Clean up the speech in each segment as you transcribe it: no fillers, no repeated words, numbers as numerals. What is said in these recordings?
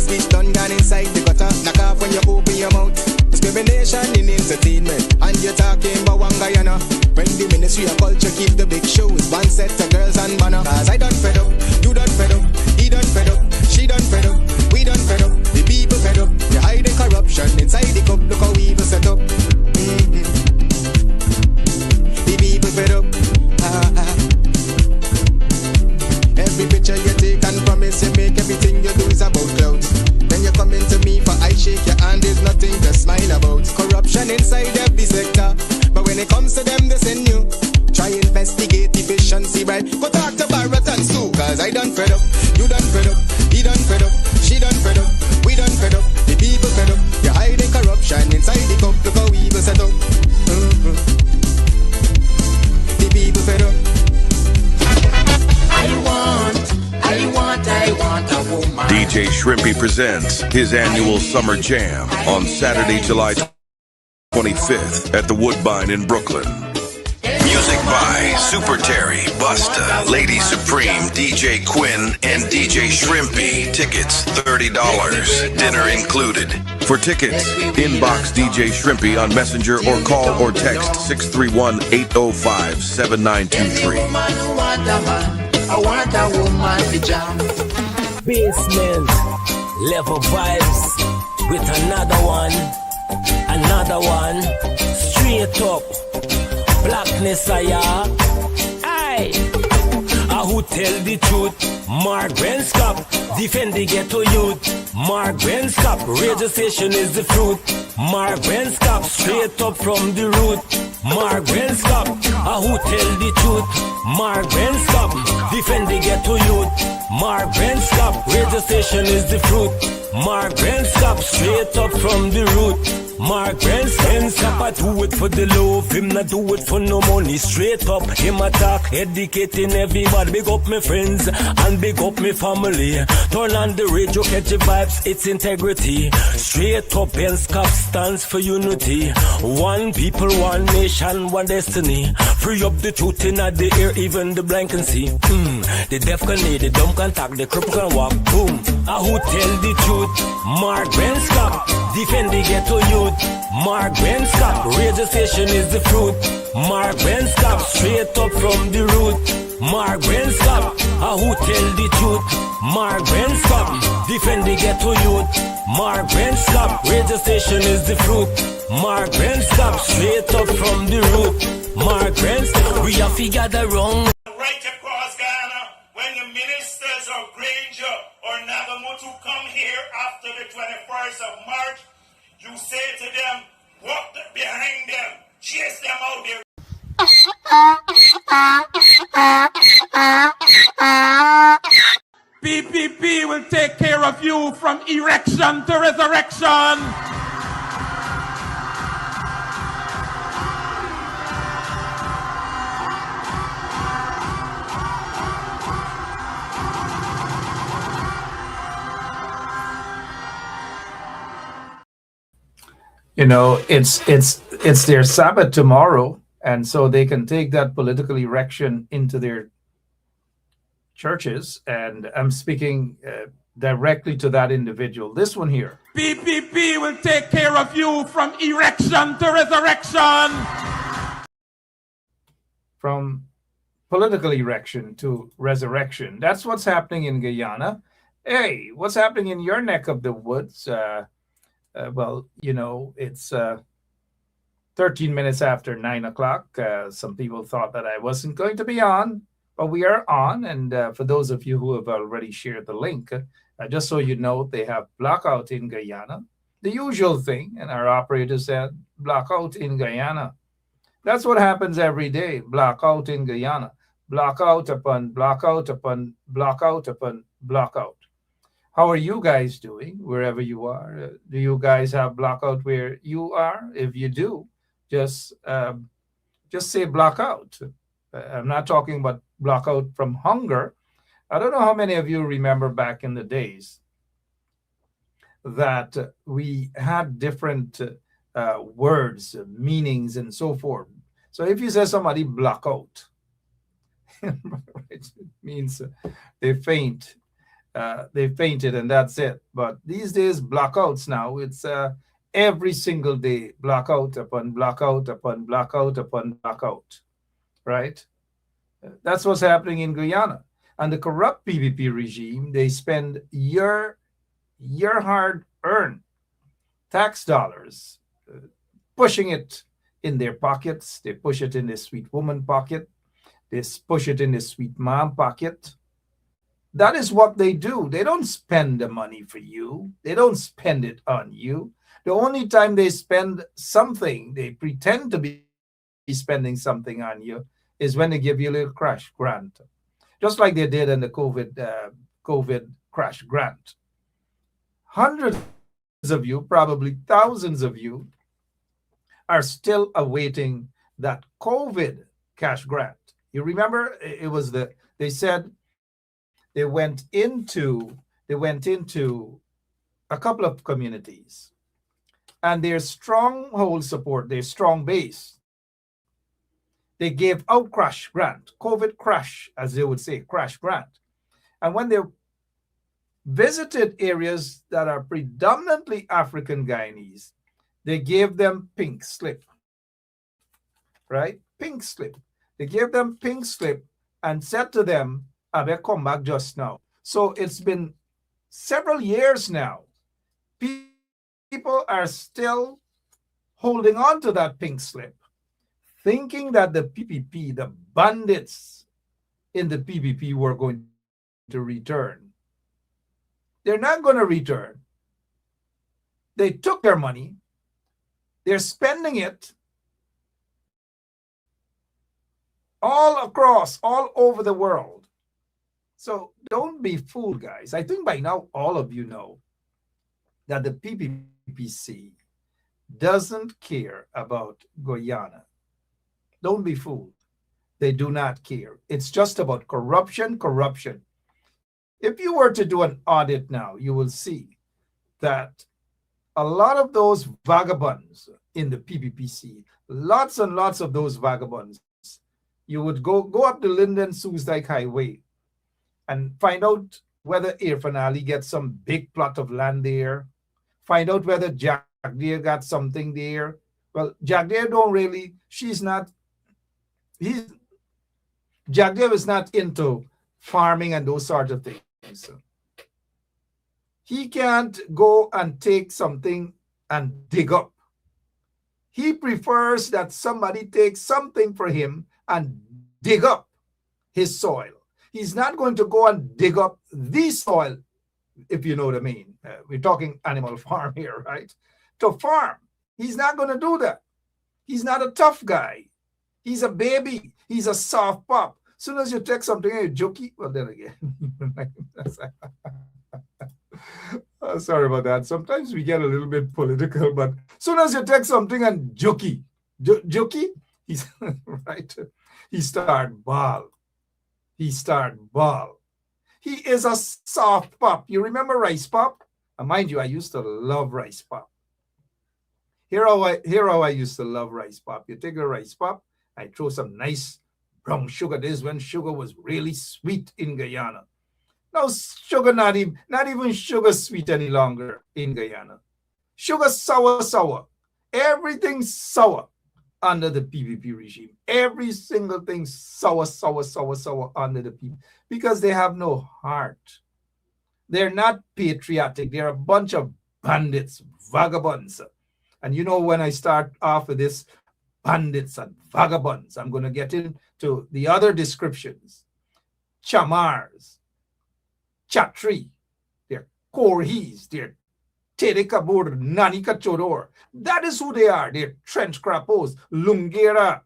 spit done gone inside the gutter. Knock off when you open your mouth. Discrimination in entertainment, and you're talking about one Guyana. When the Ministry of Culture keep the big shows, one set of girls and banner. Cause I done fed up, you done fed up, he done fed up, she done fed up, we done fed up, the people fed up. You hiding corruption inside the cup, look how we even set up. The people fed up. Every picture you take and promise you make, everything you do is about clouds. Then you come into me for I shake your hand, there's nothing to smile about. Corruption inside every sector, but when it comes to them, they send you. Try investigate efficiency, right? Go talk to Barretons too, cause I done fed up, you done fed up, he done fed up, she done fed up, we done fed up, the people fed up. You're hiding corruption inside the cup, look how we even set up. The people fed up. I want a woman. DJ Shrimpy presents his annual Summer Jam on Saturday, July 25th at the Woodbine in Brooklyn. Music by Super Terry, Busta, Lady Supreme, DJ Quinn, and DJ Shrimpy. Tickets $30. Dinner included. For tickets, inbox DJ Shrimpy on Messenger or call or text 631-805-7923. I want a woman to jam. Basement level vibes with another one, straight up blackness. Aye, who tell the truth? Mark Benskop, defend the ghetto youth. Mark Benskop, radio station is the fruit. Mark Benskop, straight up from the root. Mark Benskop, who tell the truth? Mark Benskop, defend the ghetto youth. Mark Benskop, radio station is the fruit. Mark Benskop, straight up from the root. Mark Benskop, I do it for the love, him not do it for no money. Straight up, him attack, educating everybody. Big up my friends and big up my family. Turn on the radio, catch the vibes, it's integrity. Straight up, Benskop stands for unity. One people, one nation, one destiny. Free up the truth in the air, even the blind can see. The deaf can hear, the dumb can talk, the cripple can walk. Boom. Who tell the truth? Mark Benskop, defend the ghetto youth. Mark Benskop, radio station is the fruit. Mark Benskop, straight up from the root. Mark Benskop, who tell the truth? Mark Benskop, defend the ghetto youth. Mark Benskop, radio station is the fruit. Mark Benskop, straight up from the root. Mark Benskop, we have figured the wrong. Right across Guyana, when the ministers of Granger or Nagamutu come here after the 21st of March, you say to them, walk behind them, chase them out there. PPP will take care of you from erection to resurrection. You know, it's their Sabbath tomorrow, and so they can take that political erection into their churches. And I'm speaking directly to that individual. This one here. PPP will take care of you from erection to resurrection. From political erection to resurrection. That's what's happening in Guyana. Hey, what's happening in your neck of the woods? Well, you know, it's 13 minutes after 9 o'clock. Some people thought that I wasn't going to be on, but we are on. And for those of you who have already shared the link, just so you know, they have blackout in Guyana. The usual thing, and our operator said, blackout in Guyana. That's what happens every day, blackout in Guyana. Blackout upon blackout upon blackout upon blackout. How are you guys doing wherever you are? Do you guys have blackout where you are? If you do, just say blackout. I'm not talking about blackout from hunger. I don't know how many of you remember back in the days that we had different words, meanings, and so forth. So if you say somebody blackout, it means they faint. they fainted and that's it. But these days, blackouts now, it's every single day, blackout upon blackout upon blackout upon blackout, right? That's what's happening in Guyana. And the corrupt PPP regime, they spend your hard-earned tax dollars, pushing it in their pockets. They push it in the sweet woman pocket. They push it in the sweet mom pocket. That is what they do. They don't spend the money for you. They don't spend it on you. The only time they spend something, they pretend to be spending something on you, is when they give you a little crash grant, just like they did in the COVID crash grant. Hundreds of you, probably thousands of you, are still awaiting that COVID cash grant. You remember, it was they said they went into a couple of communities, and their stronghold support, their strong base, they gave out crash grant, COVID crash, as they would say, crash grant. And when they visited areas that are predominantly African Guyanese, they gave them pink slip, right? Pink slip. They gave them pink slip and said to them, I better come back just now. So it's been several years now. People are still holding on to that pink slip, thinking that the PPP, the bandits in the PPP, were going to return. They're not going to return. They took their money. They're spending it all across, all over the world. So don't be fooled, guys. I think by now all of you know that the PPPC doesn't care about Guyana. Don't be fooled. They do not care. It's just about corruption, corruption. If you were to do an audit now, you will see that a lot of those vagabonds in the PPPC, lots and lots of those vagabonds, you would go up the Linden-Soesdijk Highway and find out whether Irfan Ali gets some big plot of land there, find out whether Jack Deere got something there. Well, Jack Deere don't really, Jack Deere is not into farming and those sort of things. He can't go and take something and dig up. He prefers that somebody takes something for him and dig up his soil. He's not going to go and dig up the soil, if you know what I mean. We're talking animal farm here, right? To farm. He's not going to do that. He's not a tough guy. He's a baby. He's a soft pup. As soon as you take something and you're jokey, well, then again. Sorry about that. Sometimes we get a little bit political, but as soon as you take something and jokey, he's right. He start bawl. He is a soft pup. You remember Rice Pop? And mind you, I used to love Rice Pop. Here how I used to love Rice Pop. You take a Rice Pop, I throw some nice brown sugar. This is when sugar was really sweet in Guyana. Now sugar not even sugar sweet any longer in Guyana. Sugar sour. Everything's sour under the PPP regime. Every single thing sour under the PPP because they have no heart. They're not patriotic. They're a bunch of bandits, vagabonds. And you know, when I start off with this bandits and vagabonds, I'm going to get into the other descriptions. Chamars, Chatri, they're Korhis, they're Tedekabur, Nanika Chodor. That is who they are. They're trench crapos, Lungera.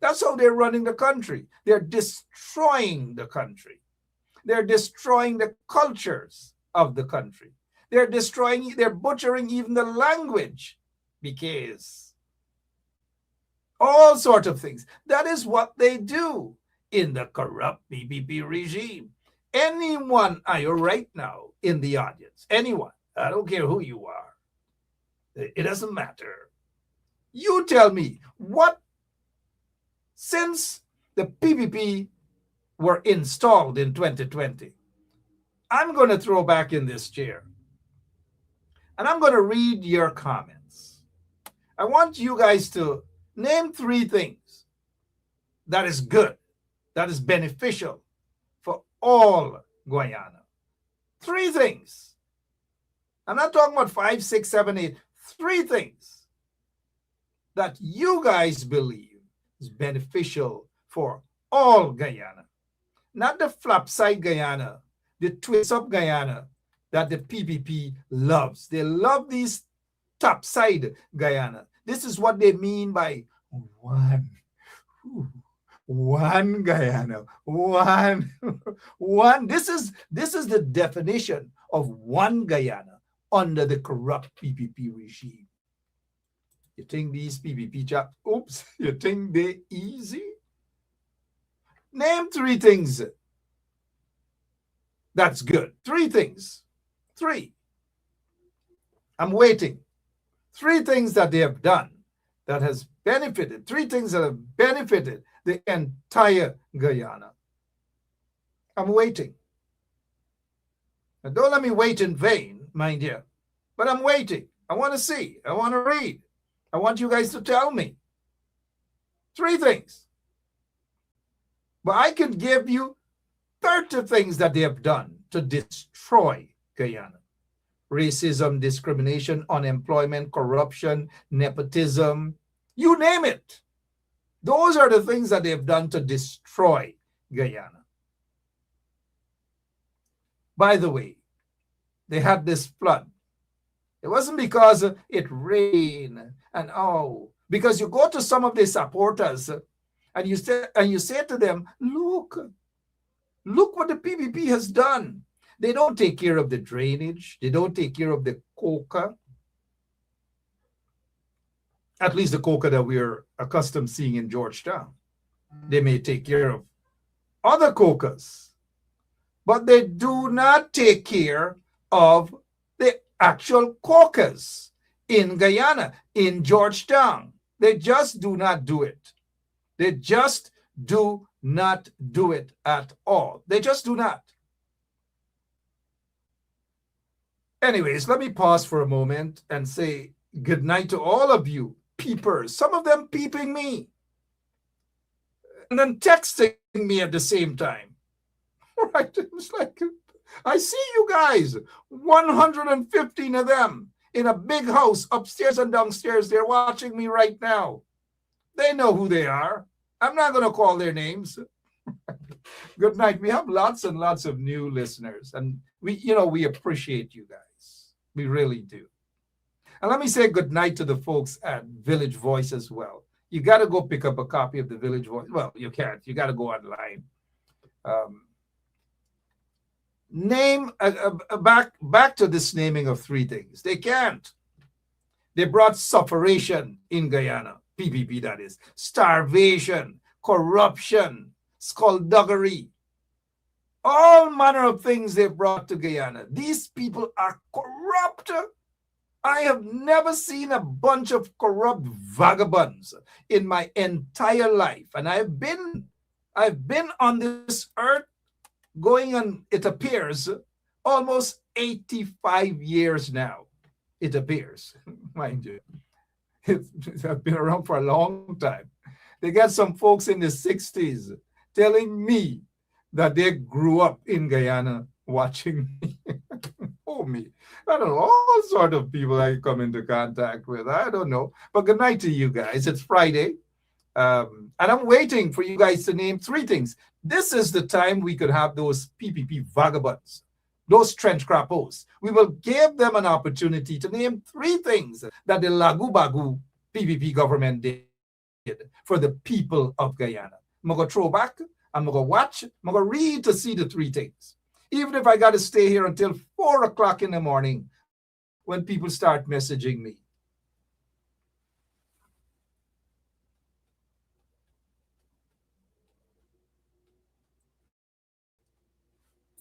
That's how they're running the country. They're destroying the country. They're destroying the cultures of the country. They're butchering even the language because all sorts of things. That is what they do in the corrupt PPP regime. Anyone, are you right now in the audience? Anyone, I don't care who you are. It doesn't matter. You tell me what, since the PPP were installed in 2020, I'm going to throw back in this chair and I'm going to read your comments. I want you guys to name 3 things that is good, that is beneficial for all Guyana. 3 things. I'm not talking about 5, 6, 7, 8. 3 things that you guys believe is beneficial for all Guyana. Not the flopside Guyana, the twist-up Guyana that the PPP loves. They love these topside Guyana. This is what they mean by one Guyana, one. This is the definition of one Guyana under the corrupt PPP regime. You think these PPP chaps, you think they easy? Name 3 things that's good. 3 things. 3. I'm waiting. 3 things that they have done that has benefited. 3 things that have benefited the entire Guyana. I'm waiting. Now, don't let me wait in vain, mind you. But I'm waiting. I want to see. I want to read. I want you guys to tell me. 3 things. But I can give you 30 things that they have done to destroy Guyana. Racism, discrimination, unemployment, corruption, nepotism, you name it. Those are the things that they've done to destroy Guyana. By the way, they had this flood. It wasn't because it rained and because you go to some of the supporters and you say to them, look what the PPP has done. They don't take care of the drainage. They don't take care of the coca. At least the coca that we're accustomed seeing in Georgetown. They may take care of other cocas, but they do not take care of the actual cocas in Guyana, in Georgetown. They just do not do it. They just do not do it at all. They just do not. Anyways, let me pause for a moment and say good night to all of you peepers. Some of them peeping me and then texting me at the same time. Right? It's like, I see you guys, 115 of them in a big house upstairs and downstairs. They're watching me right now. They know who they are. I'm not going to call their names. Good night. We have lots and lots of new listeners, and we appreciate you guys. We really do. And let me say good night to the folks at Village Voice as well. You got to go pick up a copy of the Village Voice. Well, you can't. You got to go online. Name back to this naming of 3 things. They can't. They brought sufferation in Guyana. PPP, that is. Starvation, corruption, skullduggery. All manner of things they brought to Guyana. These people are corrupt. I have never seen a bunch of corrupt vagabonds in my entire life. And I've been on this earth going on, it appears, almost 85 years now. It appears, mind you. I've been around for a long time. They got some folks in the 60s telling me that they grew up in Guyana watching me. Oh, me. I don't know, all sort of people I come into contact with. I don't know. But good night to you guys. It's Friday. And I'm waiting for you guys to name 3 things. This is the time we could have those PPP vagabonds, those trench crappos. We will give them an opportunity to name 3 things that the Lagu Bagu PPP government did for the people of Guyana. I'm going to throw back, I'm going to watch, I'm going to read to see the 3 things. Even if I got to stay here until 4 o'clock in the morning when people start messaging me.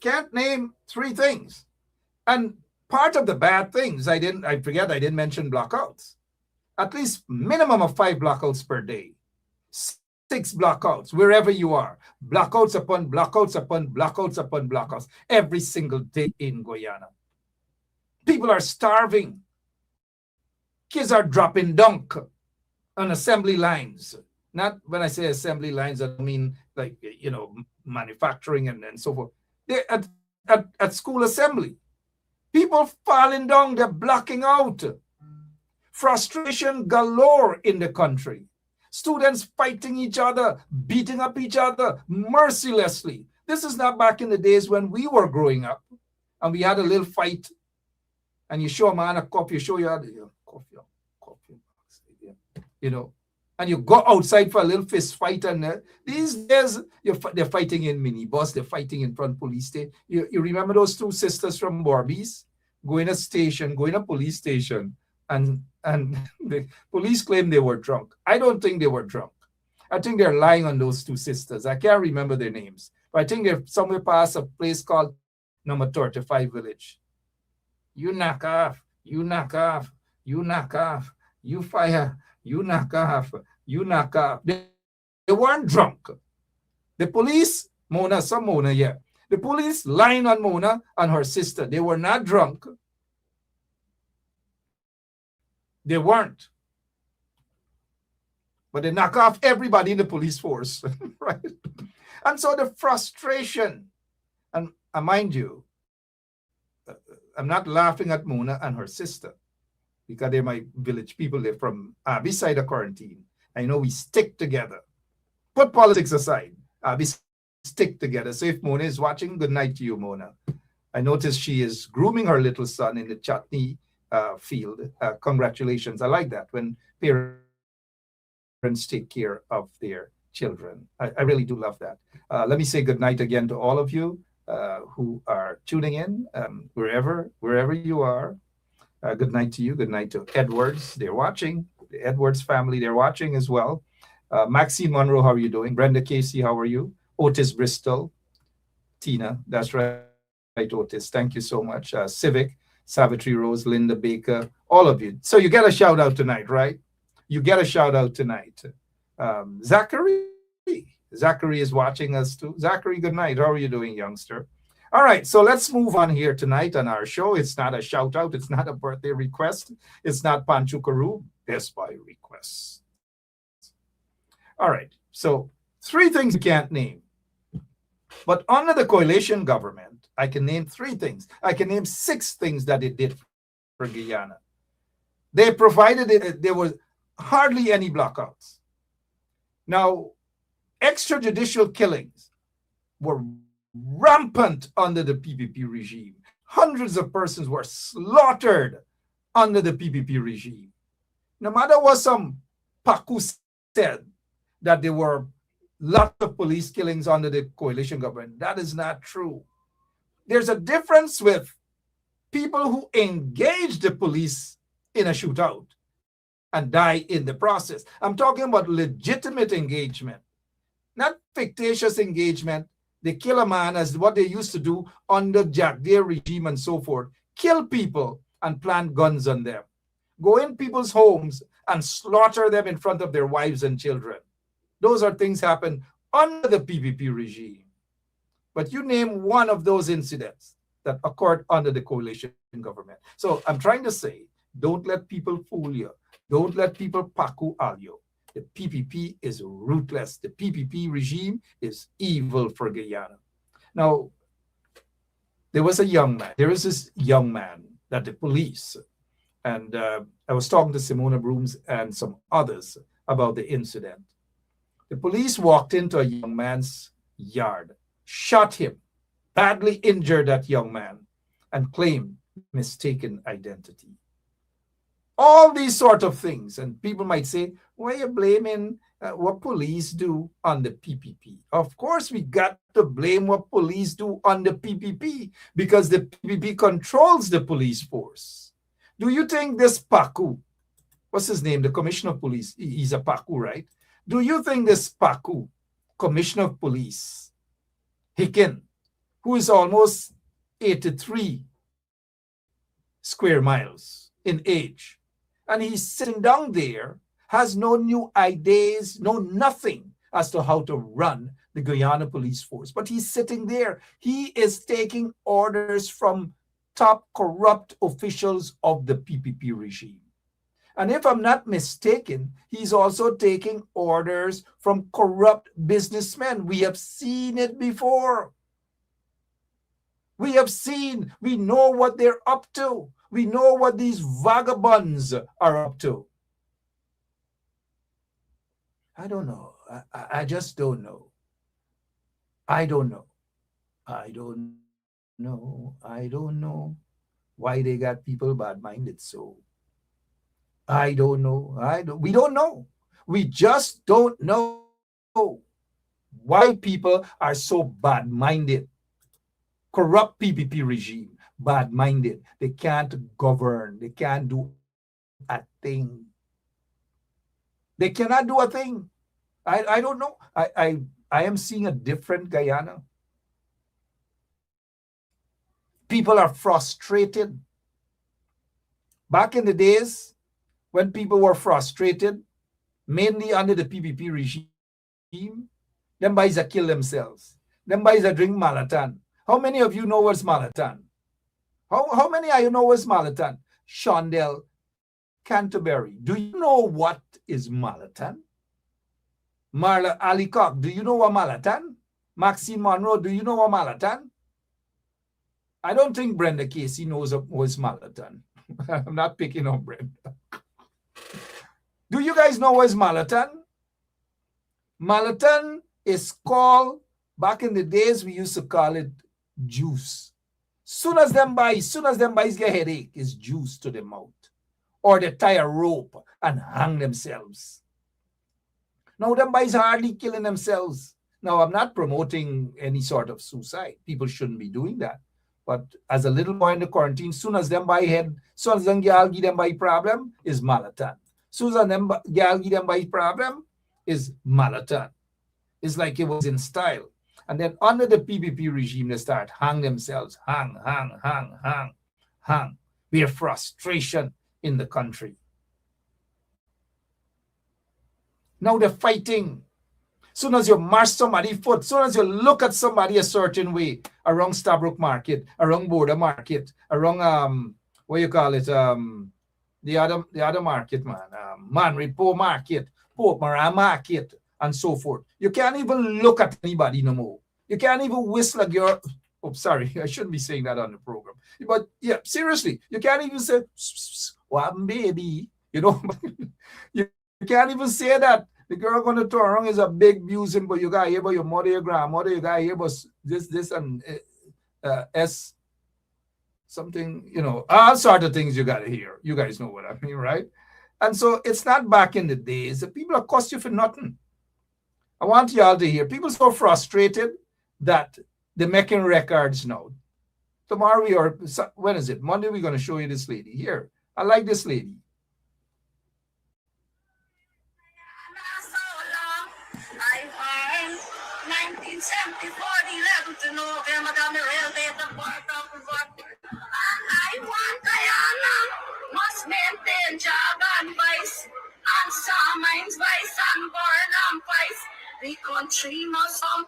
Can't name 3 things. And part of the bad things, I didn't mention blackouts. At least minimum of 5 blackouts per day. 6 blackouts, wherever you are. Blackouts upon blackouts upon blackouts upon blackouts every single day in Guyana. People are starving. Kids are dropping dunk on assembly lines. Not when I say assembly lines, I mean like, manufacturing and so forth. They're at school assembly. People falling down, they're blacking out. Frustration galore in the country. Students fighting each other, beating up each other mercilessly. This is not back in the days when we were growing up and we had a little fight and you show a man a cup, you show your coffee, and you go outside for a little fist fight. And these days, they're fighting in minibus, they're fighting in front police station. You remember those 2 sisters from Borbies going to police station, and the police claim they were drunk. I don't think they were drunk. I think they're lying on those 2 sisters. I can't remember their names, but I think they're somewhere past a place called number 35 village. You knock off, you knock off, you knock off, you fire, you knock off, you knock off. They weren't drunk. The police, Mona, the police lying on Mona and her sister. They were not drunk. They weren't. But they knock off everybody in the police force, right? And so the frustration, and mind you, I'm not laughing at Mona and her sister because they're my village people. They're from beside the quarantine. I know we stick together. Put politics aside. We stick together. So if Mona is watching, good night to you, Mona. I noticed she is grooming her little son in the chutney field. Congratulations. I like that when parents take care of their children. I really do love that. Let me say good night again to all of you who are tuning in, wherever you are. Good night to you. Good night to Edwards. They're watching. The Edwards family, they're watching as well. Maxine Monroe, how are you doing? Brenda Casey, how are you? Otis Bristol. Tina, that's right, Otis. Thank you so much. Civic, Savitri Rose, Linda Baker, all of you. So you get a shout out tonight, right? You get a shout out tonight. Zachary is watching us too. Zachary, good night. How are you doing, youngster? All right, so let's move on here tonight on our show. It's not a shout out. It's not a birthday request. It's not Panchukaru. It's by request. All right, so 3 things you can't name. But under the coalition government, I can name 3 things. I can name 6 things that it did for Guyana. They provided it, there was hardly any blackouts. Now, extrajudicial killings were rampant under the PPP regime. Hundreds of persons were slaughtered under the PPP regime. No matter what some Paku said, that there were lots of police killings under the coalition government, that is not true. There's a difference with people who engage the police in a shootout and die in the process. I'm talking about legitimate engagement, not fictitious engagement. They kill a man as what they used to do under Jack Deere regime and so forth. Kill people and plant guns on them. Go in people's homes and slaughter them in front of their wives and children. Those are things happen under the PPP regime. But you name one of those incidents that occurred under the coalition government. So I'm trying to say, don't let people fool you. Don't let people paku al you. The PPP is ruthless. The PPP regime is evil for Guyana. Now, there is this young man that the police, and I was talking to Simona Brooms and some others about the incident. The police walked into a young man's yard, shot him, badly injured that young man, and claimed mistaken identity. All these sort of things. And people might say, why are you blaming what police do on the PPP? Of course, we got to blame what police do on the PPP because the PPP controls the police force. Do you think this Paku, what's his name, the commissioner of police, he's a Paku, right? Do you think this Paku, commissioner of police, Hicken, who is almost 83 square miles in age, and he's sitting down there, has no new ideas, no nothing, as to how to run the Guyana police force. But he's sitting there. He is taking orders from top corrupt officials of the PPP regime. And if I'm not mistaken, he's also taking orders from corrupt businessmen. We have seen it before. We know what they're up to. We know what these vagabonds are up to. I don't know. I just don't know. I don't know why they got people bad-minded so. I don't know. We don't know. We just don't know why people are so bad-minded. Corrupt PPP regime, bad-minded. They can't govern. They can't do a thing. They cannot do a thing. I don't know. I am seeing a different Guyana. People are frustrated. Back in the days, when people were frustrated, mainly under the PPP regime, them boys kill themselves. Them boys drink Malatan. How many of you know what's Malatan? How many of you know what's Malatan? Shondell, Canterbury. Do you know what is Malatan? Marla Alicock, do you know what Malatan? Maxine Monroe, do you know what Malatan? I don't think Brenda Casey knows what's Malatan. I'm not picking on Brenda. Do you guys know what's Malatan? Malatan is called, back in the days, we used to call it juice. Soon as them boys get headache, it's juice to the mouth. Or they tie a rope and hang themselves. Now, them boys are hardly killing themselves. Now, I'm not promoting any sort of suicide. People shouldn't be doing that. But as a little boy in the quarantine, soon as them girl give them by problem, is Malatan. Soon as them girl give them by problem, is Malatan. It's like it was in style. And then under the PPP regime, they start hang themselves. Hang. We have frustration in the country. Now they're fighting. Soon as you march somebody's foot, soon as you look at somebody a certain way, around Stabrook Market, around Border Market, around what you call it, the other market, Manripo Market, Port Moran Market, and so forth. You can't even look at anybody no more. You can't even whistle a girl. Oh, sorry, I shouldn't be saying that on the program. But yeah, seriously, you can't even say, "What baby?" You know, you can't even say that. The girl going to turn around is a big musing, but you got to hear about your mother, your grandmother, you got to hear about this, and S something, you know, all sort of things you got to hear. You guys know what I mean, right? And so it's not back in the days. The people are cost you for nothing. I want y'all to hear. People so frustrated that they're making records now. Tomorrow when is it? Monday we're going to show you this lady. Here, I like this lady. To November, down the rail, there's a part of the work. And I want Guyana must maintain job and vice, and some mines vice and burn and vice. The country must come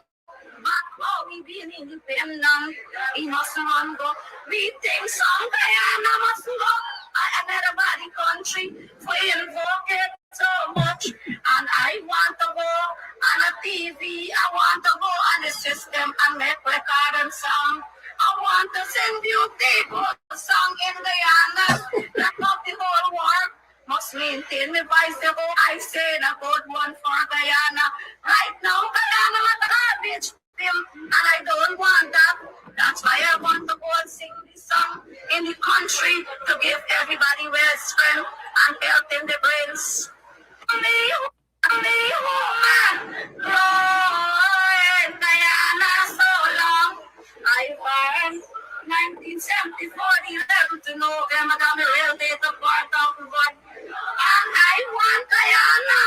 back how we been independent. He must run go. We think some Guyana must go. I have had a body country for invoke it so much. And I want to go on a TV. I want to go on the system and make record and song. I want to send beautiful song in Guyana. Let up the whole world. Must maintain me vice the whole. I say a good one for Guyana. Right now, Guyana is a garbage film, and I don't want that. That's why I want to go and sing this song in the country to give everybody real strength and health in the brains. Me woman, growing Guyana so long. I born 1974, the 11th of November, down the rail date of birth of the one. And I want Guyana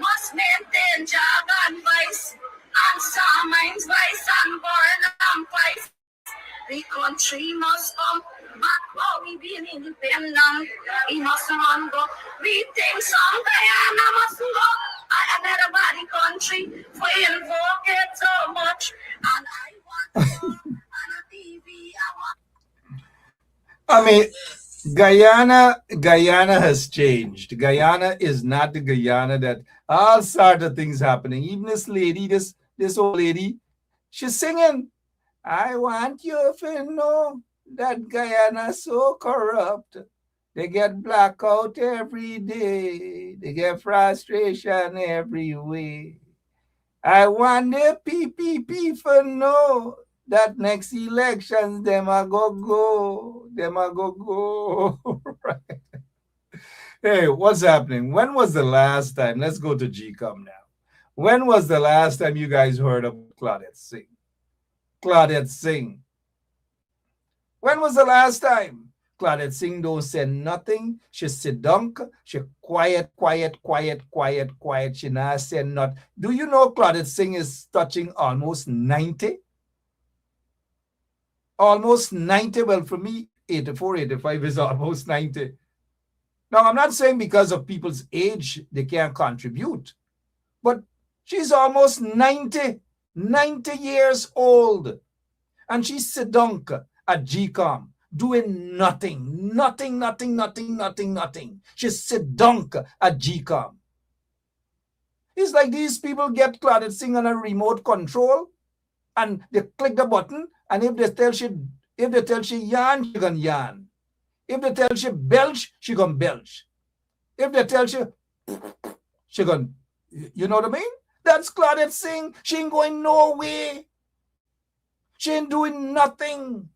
must maintain job and vice, and some mines vice and burn and vice. The country must come back how we been independent. He must run go. We think some Guyana must go. I have had a body country. country. We invoke it so much. And I want to go on a TV. I mean, Guyana has changed. Guyana is not the Guyana that all sort of things happening. Even this lady, this old lady, she's singing, I want you to know that Guyana so corrupt. They get blackout every day. They get frustration every way. I want the PPP for know that next elections, them a go. Right. Hey, what's happening? When was the last time? Let's go to GCOM now. When was the last time you guys heard of Claudette Singh? Claudette Singh. When was the last time? Claudette Singh don't say nothing. She sit down. She quiet. She not say nothing. Do you know Claudette Singh is touching almost 90? Almost 90. Well, for me, 84, 85 is almost 90. Now, I'm not saying because of people's age, they can't contribute. But she's almost 90 years old. And she's sit down at GCOM doing nothing. She sit down at GCOM. It's like these people get Claudette Singh on a remote control and they click the button, and if they tell she yarn, she gonna yarn. If they tell she belch, she gonna belch. If they tell she gonna, you know what I mean? That's Claudette Singh. She ain't going nowhere. She ain't doing nothing.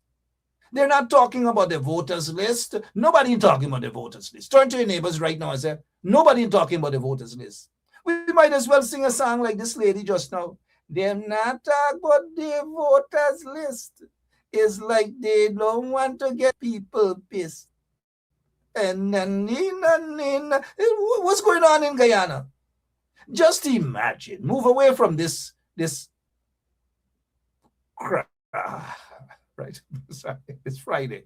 They're not talking about the voters list. Nobody talking about the voters list. Turn to your neighbors right now and say, nobody talking about the voters list. We might as well sing a song like this lady just now. They're not talking about the voters list. It's like they don't want to get people pissed. And what's going on in Guyana? Just imagine. Move away from this crap. Right. Sorry. It's Friday.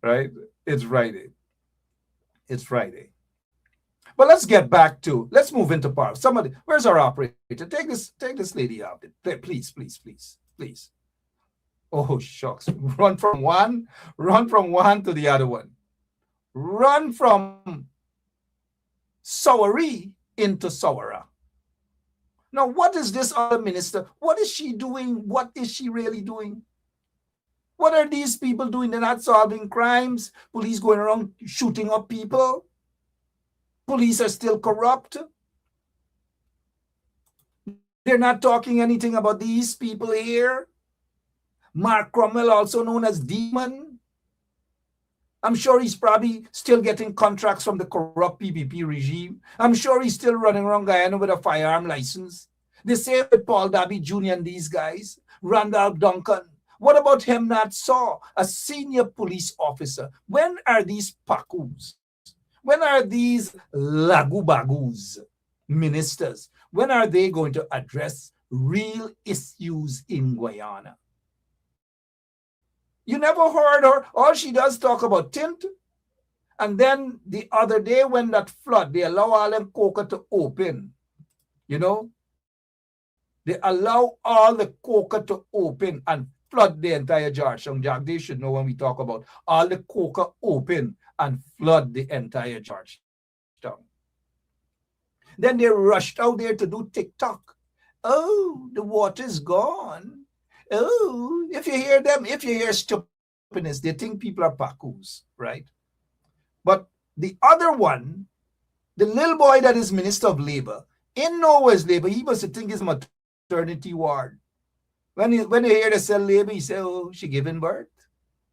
Right? It's Friday. But let's get back to, let's move into part. Somebody, where's our operator? Take this lady out. Please. Oh, shucks. Run from one to the other one. Run from Sowari into Sowara. Now, what is this other minister? What is she doing? What is she really doing? What are these people doing? They're not solving crimes. Police going around shooting up people. Police are still corrupt. They're not talking anything about these people here. Mark Cromwell, also known as Demon. I'm sure he's probably still getting contracts from the corrupt PPP regime. I'm sure he's still running around Guyana with a firearm license. The same with Paul Darby Jr. and these guys. Randolph Duncan. What about Hemnat Saw, a senior police officer? When are these Pakus? When are these Lagu-Bagus ministers? When are they going to address real issues in Guyana? You never heard her. All she does talk about tint. And then the other day when that flood, they allow all them coca to open. You know? They allow all the coca to open and flood the entire Georgetown. Jack, they should know when we talk about all the coca open and flood the entire Georgetown. Then they rushed out there to do TikTok. Oh, the water's gone. Oh, if you hear them, if you hear stupidness, they think people are Pakus, right? But the other one, the little boy that is Minister of Labor, in Norway's labor, he must think his maternity ward. When you hear the cell labor, he say, oh, she giving birth.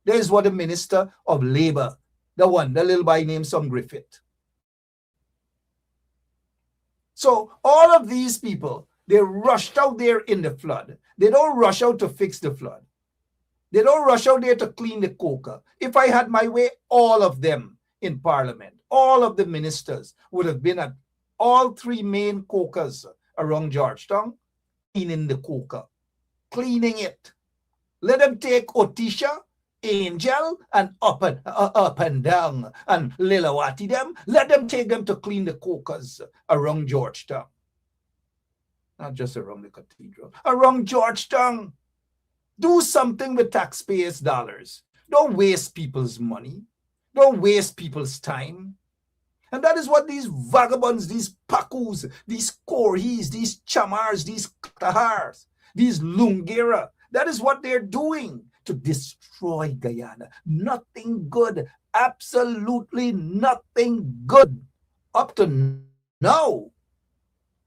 There's what the Minister of Labor, the little boy named some Griffith. So all of these people, they rushed out there in the flood. They don't rush out to fix the flood. They don't rush out there to clean the coca. If I had my way, all of them in Parliament, all of the ministers would have been at all three main cocas around Georgetown, cleaning the coca, cleaning it. Let them take Otisha, Angel, and up and down, and Lilawati them. Let them take them to clean the cocas around Georgetown. not just around the cathedral, around Georgetown. Do something with taxpayers' dollars. Don't waste people's money. Don't waste people's time. And that is what these vagabonds, these pakus, these korhis, these chamars, these katahars, these lungera, that is what they're doing to destroy Guyana. Nothing good, absolutely nothing good up to now.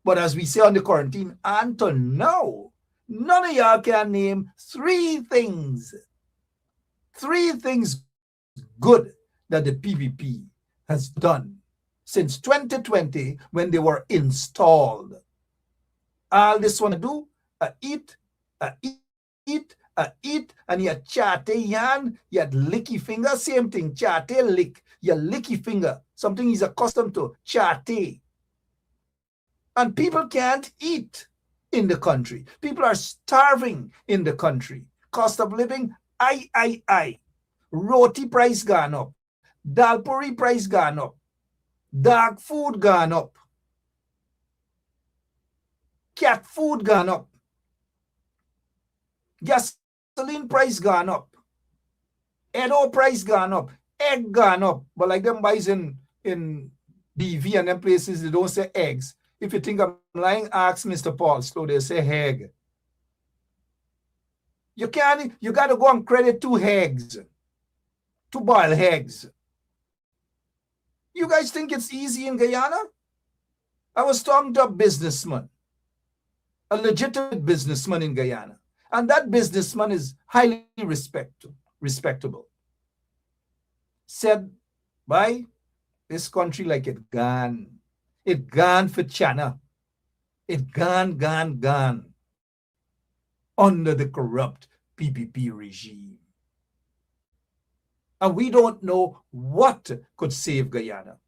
But as we say on the quarantine, and to now, none of y'all can name three things good that the PPP has done since 2020 when they were installed. All this want to do, eat, and you chate yan, you licky finger, same thing, chate, lick, you licky finger, something he's accustomed to, chate. And people can't eat in the country. People are starving in the country. Cost of living, I. Roti price gone up. Dal puri price gone up. Dog food gone up. Cat food gone up. Gasoline price gone up. Edo price gone up. Egg gone up. But like them buys in BV and them places, they don't say eggs. If you think I'm lying, ask Mr. Paul. So they say egg. You got to go and credit 2 eggs. 2 boiled eggs. You guys think it's easy in Guyana? I was talking to a businessman, a legitimate businessman in Guyana. And that businessman is highly respectable. Said, bye, this country like it gone. It gone for China. It gone. Under the corrupt PPP regime. And we don't know what could save Guyana.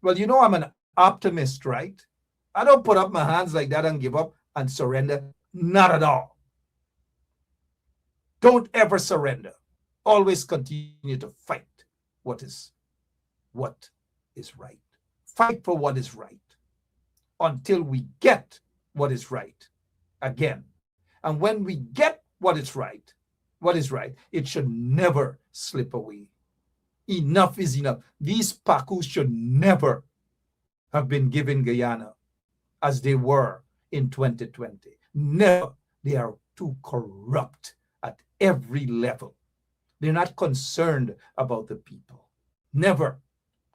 Well, you know I'm an optimist, right? I don't put up my hands like that and give up and surrender. Not at all. Don't ever surrender. Always continue to fight what is right. Fight for what is right until we get what is right again. And when we get what is right, it should never slip away. Enough is enough. These Pakus should never have been given Guyana as they were in 2020. Never. They are too corrupt at every level. They're not concerned about the people. Never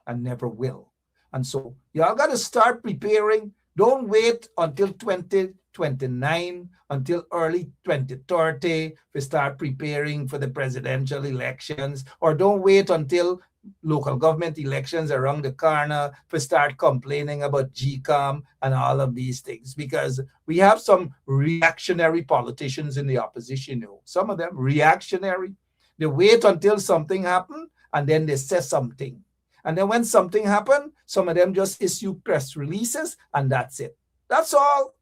and never will. And so y'all got to start preparing. Don't wait until 2029, until early 2030 to start preparing for the presidential elections, or don't wait until local government elections around the corner to start complaining about GCOM and all of these things, because we have some reactionary politicians in the opposition. Some of them reactionary. They wait until something happens and then they say something. And then when something happens, some of them just issue press releases and that's it. That's all.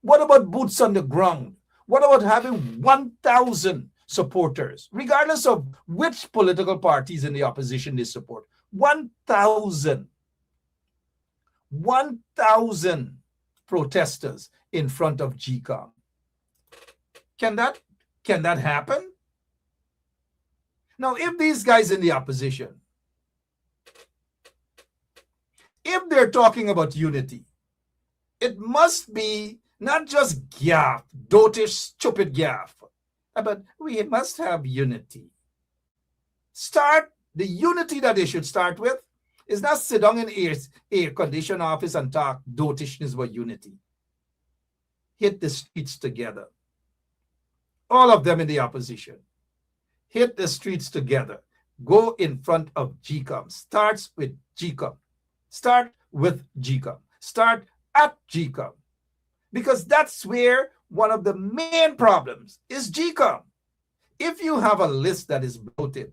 What about boots on the ground? What about having 1,000 supporters, regardless of which political parties in the opposition they support? 1,000 protesters in front of GCOM. Can that happen? Now, if these guys in the opposition, if they're talking about unity, it must be not just gaff, dotish, stupid gaff, but we must have unity. The unity that they should start with is not sit down in air-conditioned office and talk dotishness about unity. Hit the streets together. All of them in the opposition. Hit the streets together. Go in front of GCOM. Starts with GCOM. Start with GCOM. Start at GCOM. Because that's where one of the main problems is GCOM. If you have a list that is bloated,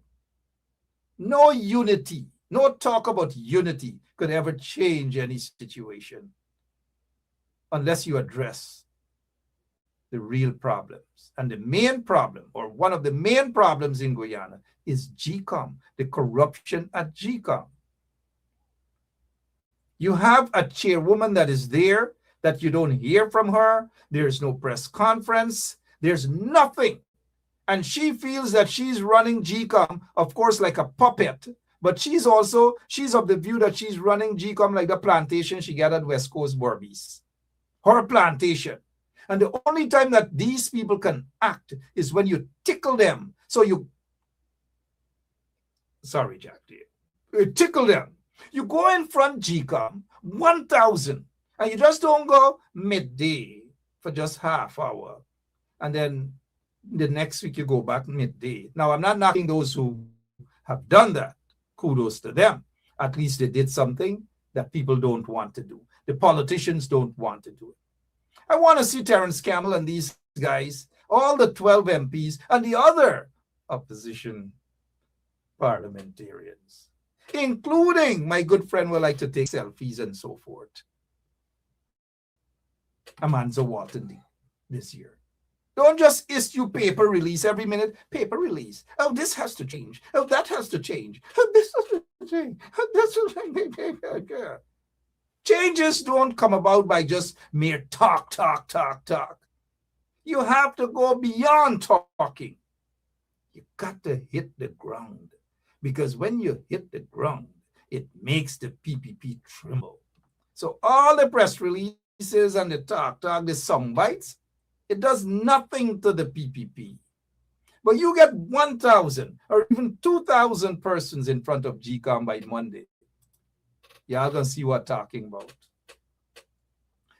no unity, no talk about unity could ever change any situation unless you address the real problems. And the main problem, or one of the main problems in Guyana, is GCOM, the corruption at GCOM. You have a chairwoman that is there that you don't hear from her. There's no press conference. There's nothing. And she feels that she's running GCOM, of course, like a puppet. But she's of the view that she's running GCOM like the plantation she got at West Coast Borbies. Her plantation. And the only time that these people can act is when you tickle them. So you, sorry, Jack, dear. You tickle them. You go in front GCOM, 1,000, and you just don't go midday for just half hour. And then the next week you go back midday. Now, I'm not knocking those who have done that. Kudos to them. At least they did something that people don't want to do. The politicians don't want to do it. I want to see Terence Campbell and these guys, all the 12 MPs and the other opposition parliamentarians, including my good friend who like to take selfies and so forth, Amanzo Walton this year. Don't just issue paper release every minute. Paper release. Oh, this has to change. Oh, that has to change. Oh, this has to change. Oh, this has to change. Changes don't come about by just mere talk. You have to go beyond talking. You got to hit the ground. Because when you hit the ground, it makes the PPP tremble. So all the press releases and the talk, the sound bites, it does nothing to the PPP. But you get 1,000 or even 2,000 persons in front of GCOM by Monday. Y'all gonna see what I'm talking about.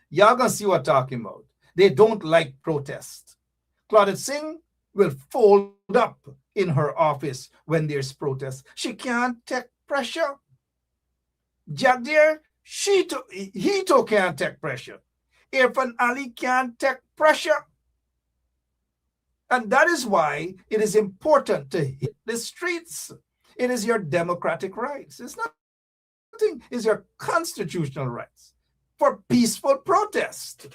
Y'all gonna see what I'm talking about. They don't like protest. Claudette Singh will fold up in her office when there's protest. She can't take pressure. Jack Deere, he too can't take pressure. Irfan Ali can't take pressure. And that is why it is important to hit the streets. It is your democratic rights. It's not nothing. It's your constitutional rights for peaceful protest.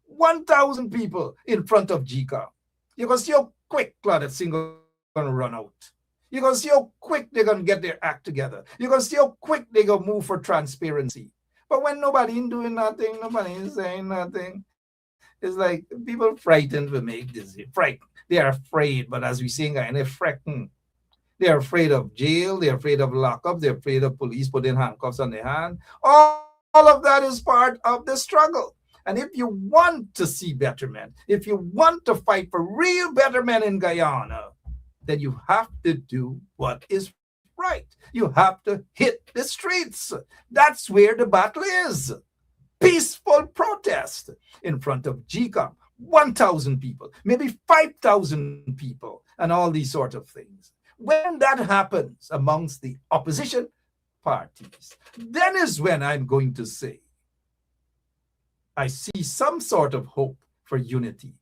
1,000 people in front of GCOM. You can see how quick Claudette Singh gonna run out. You can see how quick they're gonna get their act together. You can see how quick they're gonna move for transparency. But when nobody is doing nothing, nobody is saying nothing, it's like people frightened to make this. They are afraid, but as we say, they're frightened. They're afraid of jail. They're afraid of lockup. They're afraid of police putting handcuffs on their hand. All of that is part of the struggle. And if you want to see betterment, if you want to fight for real betterment in Guyana, then you have to do what is right. You have to hit the streets. That's where the battle is. Peaceful protest in front of GCOM. 1,000 people, maybe 5,000 people, and all these sort of things. When that happens amongst the opposition parties, then is when I'm going to say, I see some sort of hope for unity.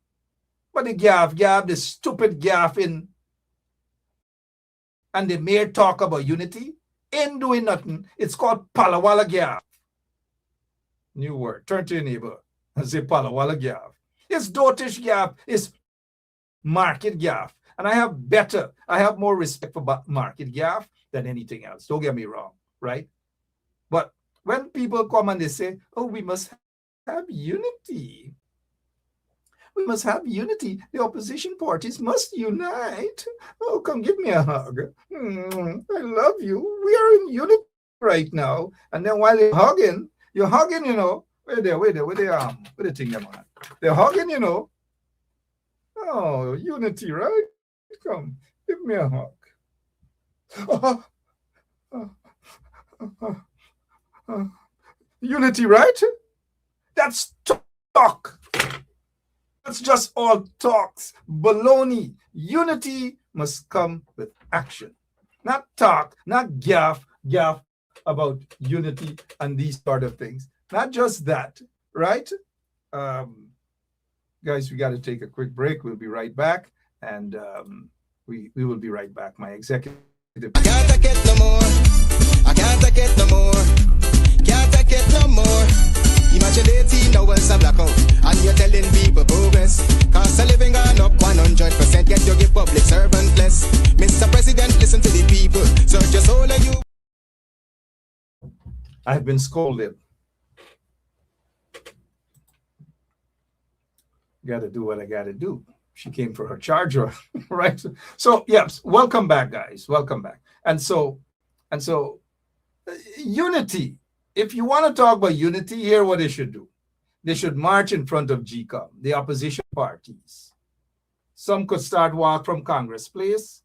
But the the stupid gaffing, and the mere talk about unity ain't doing nothing. It's called Palawala Gaff. New word. Turn to your neighbor and say Palawala Gaff. It's dotish gaff. It's market gaff. And I have more respect for market gaff than anything else. Don't get me wrong, right? But when people come and they say, oh, we must have unity. We must have unity. The opposition parties must unite. Oh, come give me a hug. I love you. We are in unity right now. And then while you're hugging, you know, where the thing them on? They're hugging, you know. Oh, unity, right? Come, give me a hug. Unity, right? That's talk. That's just all talks. Baloney. Unity must come with action. Not talk, not gaff about unity and these sort of things. Not just that, right? Guys, we got to take a quick break. We'll be right back. And we will be right back. My executive. I can't take it no more. I can't take it no more. Can't take it no more. Imagine 18 hours of blackout and you're telling people bogus. Cost of living gone up 100%, yet you give public servant less. Mr. President, listen to the people. So just all of you. I've been scolded. got to do what I got to do. She came for her charger, right? So, yes, welcome back, guys. Welcome back. And so, unity. If you want to talk about unity, here what they should do. They should march in front of GCOM, the opposition parties. Some could start walk from Congress Place.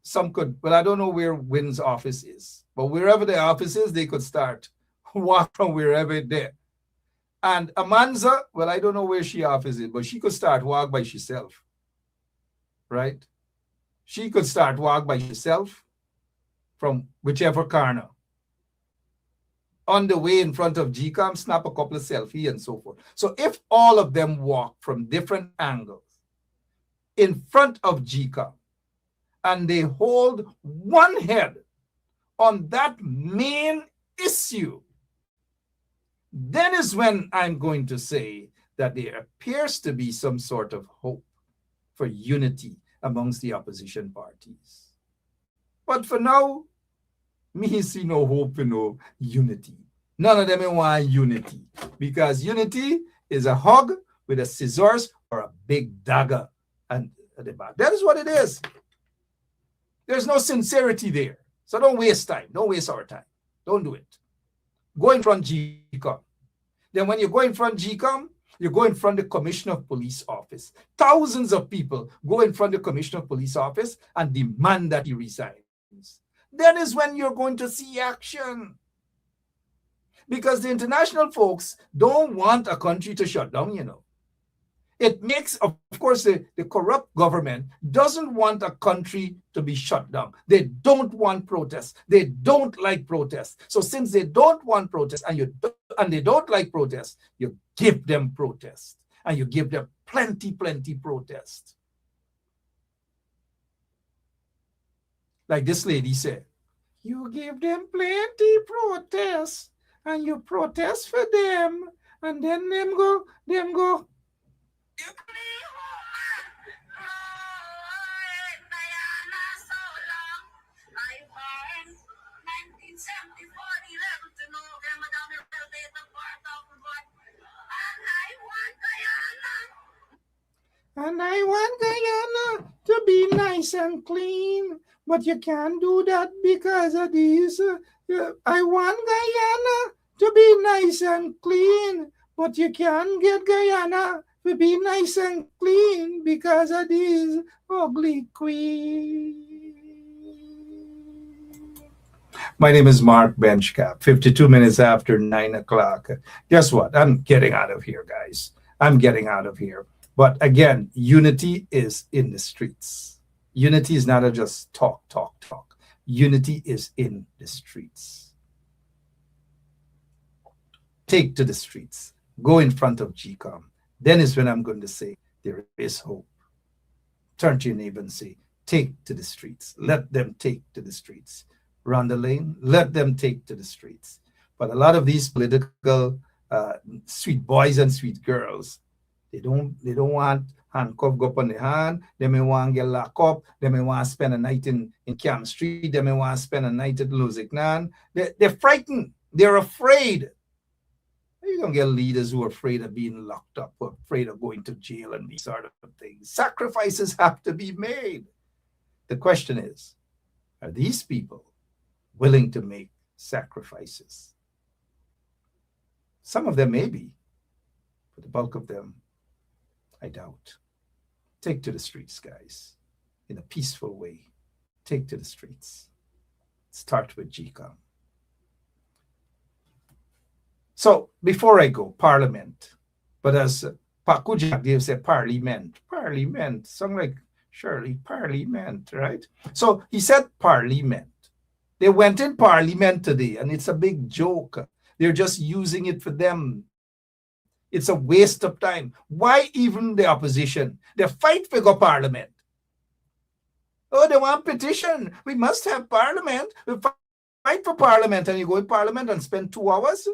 Some could, well, I don't know where Wynn's office is, but wherever the office is, they could start walk from wherever they're. And Amanza, well, I don't know where she office is, but she could start walk by herself, right? She could start walk by herself from whichever corner. On the way in front of GCOM, snap a couple of selfies and so forth. So if all of them walk from different angles in front of GCOM and they hold one head on that main issue, then is when I'm going to say that there appears to be some sort of hope for unity amongst the opposition parties. But for now, me see no hope for no unity. None of them want unity, because unity is a hug with a scissors or a big dagger and at the back. That is what it is. There's no sincerity there. So don't waste time. Don't waste our time. Don't do it. Go in front GCOM. Then when you go in front GCOM, you go in front of the Commissioner of Police office. Thousands of people go in front of the Commissioner of Police office and demand that he resigns. Then is when you're going to see action. Because the international folks don't want a country to shut down, you know. It makes, of course, the corrupt government doesn't want a country to be shut down. They don't want protests. They don't like protests. So since they don't want protests and they don't like protests, you give them protests. And you give them plenty protests. Like this lady said, you give them plenty protests and you protest for them and then them go. And I want Guyana to be nice and clean, but you can't do that because of these. I want Guyana to be nice and clean, but you can't get Guyana to be nice and clean because of these ugly queens. My name is Mark Benchcap, 52 minutes after 9 o'clock. Guess what? I'm getting out of here, guys. I'm getting out of here. But again, unity is in the streets. Unity is not just talk. Unity is in the streets. Take to the streets. Go in front of GCOM. Then is when I'm going to say there is hope. Turn to your neighbor and say, take to the streets. Let them take to the streets. Run the lane, let them take to the streets. But a lot of these political sweet boys and sweet girls, they don't want handcuff go up on the hand. They may want to get locked up. They may want to spend a night in Camp Street. They may want to spend a night at Luziknan. They're frightened. They're afraid. You're going to get leaders who are afraid of being locked up, or afraid of going to jail and these sort of things. Sacrifices have to be made. The question is, are these people willing to make sacrifices? Some of them may be, but the bulk of them, I doubt. Take to the streets, guys, in a peaceful way. Take to the streets. Start with GCOM. So before I go, Parliament. But as Pakujak Dev said, Parliament, sound like Shirley, Parliament, right? So he said Parliament. They went in Parliament today, and it's a big joke. They're just using it for them. It's a waste of time. Why even the opposition? They fight for go Parliament. Oh, they want petition. We must have Parliament. We fight for Parliament, and you go in Parliament and spend 2 hours.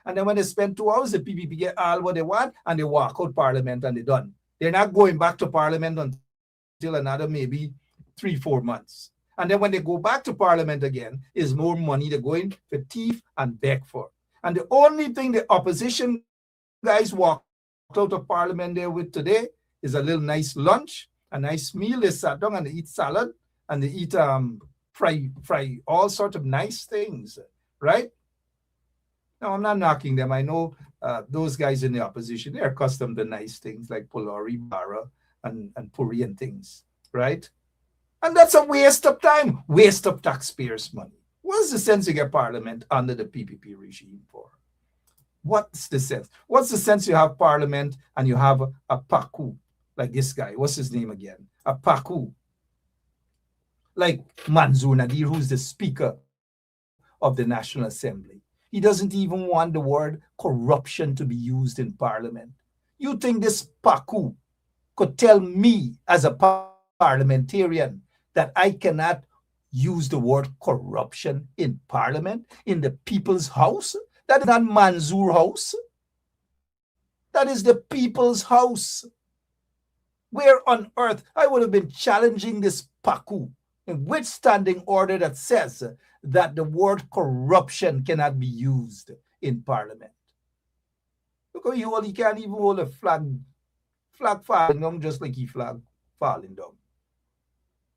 And then when they spend 2 hours, the PPP get all what they want, and they walk out Parliament, and they're done. They're not going back to Parliament until another maybe 3-4 months. And then when they go back to Parliament again, is more money they're going for thief and beg for. And the only thing the opposition guys walk out of Parliament there with today is a little nice lunch, a nice meal. They sat down and they eat salad and they eat fry all sorts of nice things, right? Now, I'm not knocking them. I know those guys in the opposition, they're accustomed to nice things like Polari, Bara, and Puri and things, right? And that's a waste of time, waste of taxpayers' money. What's the sense you get Parliament under the PPP regime for? What's the sense? What's the sense you have Parliament and you have a Paku, like this guy? What's his name again? A Paku. Like Manzoor Nadir, who's the Speaker of the National Assembly. He doesn't even want the word corruption to be used in Parliament. You think this Paku could tell me as a parliamentarian that I cannot use the word corruption in Parliament, in the People's House? That is not Manzoor House. That is the People's House. Where on earth I would have been challenging this Paku in which standing order that says that the word corruption cannot be used in Parliament. Look how he can't even hold a flag falling down just like he flag falling down.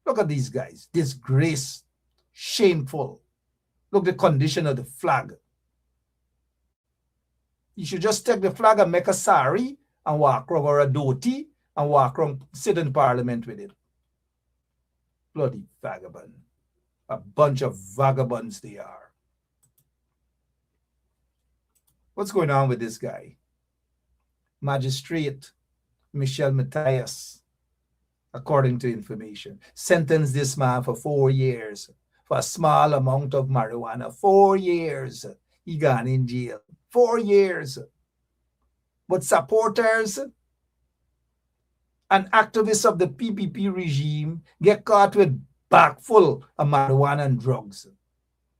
Look at these guys. Disgrace. Shameful. Look at the condition of the flag. You should just take the flag and make a sari and walk around, or a dhoti and walk around, sit in Parliament with it. Bloody vagabond. A bunch of vagabonds they are. What's going on with this guy? Magistrate Michel Matthias, according to information, sentenced this man for 4 years for a small amount of marijuana. 4 years. He gone in jail. 4 years. But supporters and activists of the PPP regime get caught with bag full of marijuana and drugs.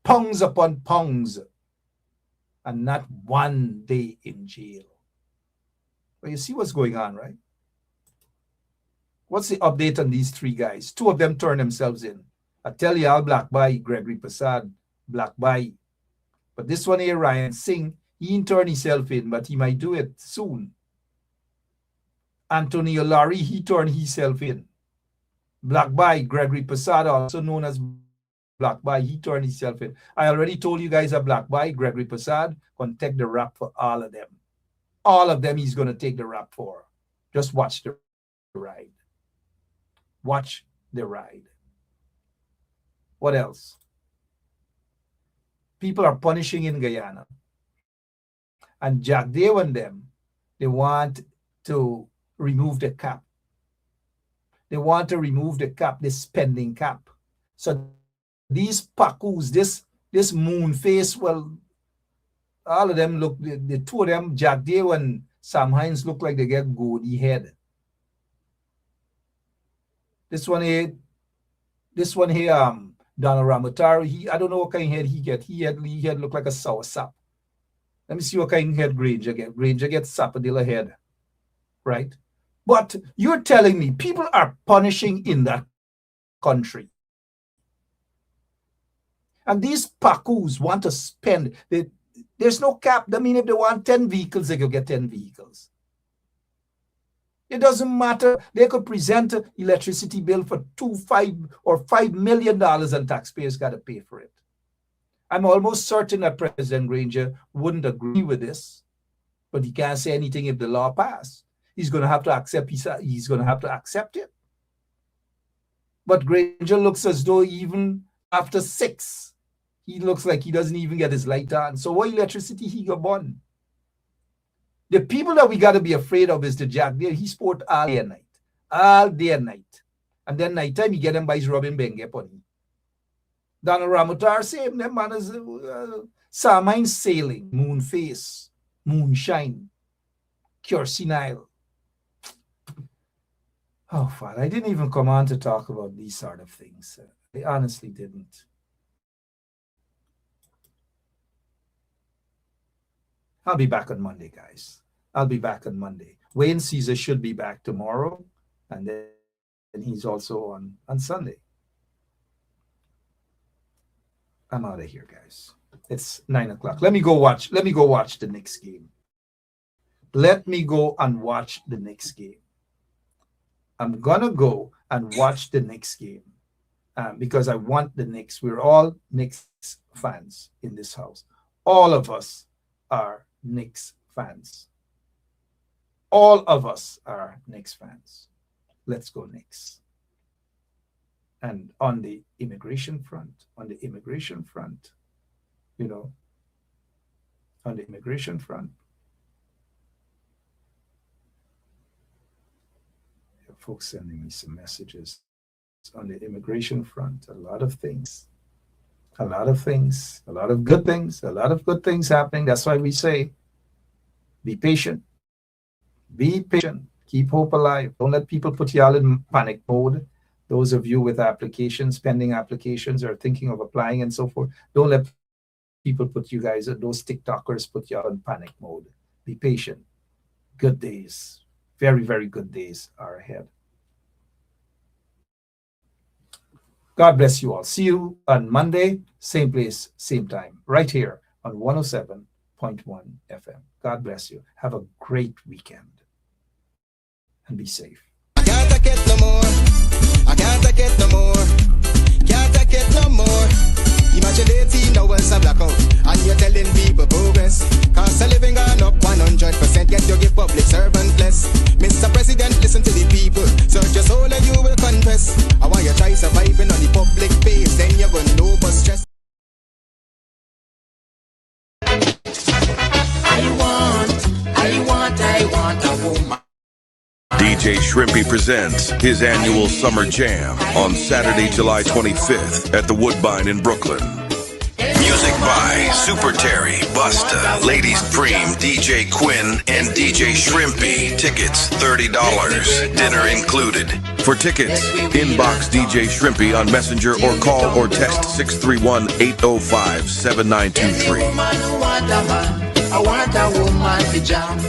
Pounds upon pounds. And not 1 day in jail. Well, you see what's going on, right? What's the update on these 3 guys? 2 of them turned themselves in. I tell you, I'll black by Gregory Prasad, black by. But this one here, Ryan Singh, he didn't turn himself in, but he might do it soon. Antonio Larry, he turned himself in. Black by Gregory Prasad, also known as Black by, he turned himself in. I already told you guys a Black by Gregory Prasad going to take the rap for all of them. All of them he's going to take the rap for. Just watch the ride. Watch the ride. What else? People are punishing in Guyana. And Jack Dave and them, they want to remove the cap. They want to remove the cap, the spending cap. So these Pakus, this moon face, well, all of them look, the 2 of them, Jack Dave and Sam Hines, look like they get goatee head. This one here, Donald Ramotar, I don't know what kind of head he get. He had look like a sour sap. Let me see what kind of head Granger get. Granger gets sappadilla head, right? But you're telling me people are punishing in that country. And these Pakus want to spend, there's no cap. I mean, if they want 10 vehicles, they could get 10 vehicles. It doesn't matter. They could present an electricity bill for $5 million and taxpayers got to pay for it. I'm almost certain that President Granger wouldn't agree with this, but he can't say anything if the law passed. He's going to have to accept. He's going to have to accept it. But Granger looks as though even after 6, he looks like he doesn't even get his light on. So what electricity he got on? The people that we got to be afraid of is the Jack there. He sport all day and night. All day and night. And then nighttime, he get him by his Robin Benge upon him. Donald Ramotar, same. That man is Samine sailing, moon face, moonshine, cure senile. Oh, Father, I didn't even come on to talk about these sort of things. I honestly didn't. I'll be back on Monday, guys. I'll be back on Monday. Wayne Caesar should be back tomorrow, and then he's also on Sunday. I'm out of here, guys. It's 9 o'clock. Let me go watch the next game. let me go and watch the next game. I'm going to go and watch the Knicks game because I want the Knicks. We're all Knicks fans in this house. All of us are Knicks fans. All of us are Knicks fans. Let's go Knicks. And on the immigration front, you know, on the immigration front, folks sending me some messages on the immigration front. A lot of things, a lot of good things happening. That's why we say, be patient, keep hope alive. Don't let people put y'all in panic mode. Those of you with applications, pending applications, or thinking of applying and so forth, don't let people put you guys, those TikTokers put y'all in panic mode. Be patient. Good days. Very, very good days are ahead. God bless you all. See you on Monday, same place, same time, right here on 107.1 FM. God bless you. Have a great weekend and be safe. I can't take it no more. I can't take it no more. Can't take it no more. Imagine 18 hours of blackout and you're telling people progress. Cost of living gone up 100%, yet you give public servant less. Mr. President, listen to the people. Search your soul and you will confess. I want you try surviving on the public base, then you're gonna know but stress. I want a woman. DJ Shrimpy presents his annual Summer Jam on Saturday, July 25th at the Woodbine in Brooklyn. Music by Super Terry, Busta, Ladies Preem, DJ Quinn, and DJ Shrimpy. Tickets $30. Dinner included. For tickets, inbox DJ Shrimpy on Messenger or call or text 631-805-7923. I want a woman to jam.